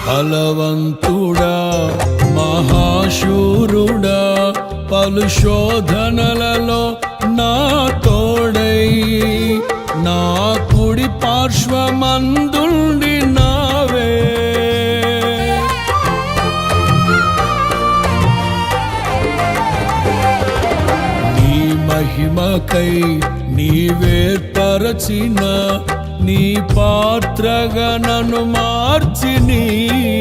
బలవంతుడా మహాశూరుడా పలు శోధనలలో నా తోడై నా కుడి పార్శ్వమందుండి నావే. నీ మహిమకై నీవేర్పరచిన నీ పాత్రగా నన్ను మార్చి నీవే.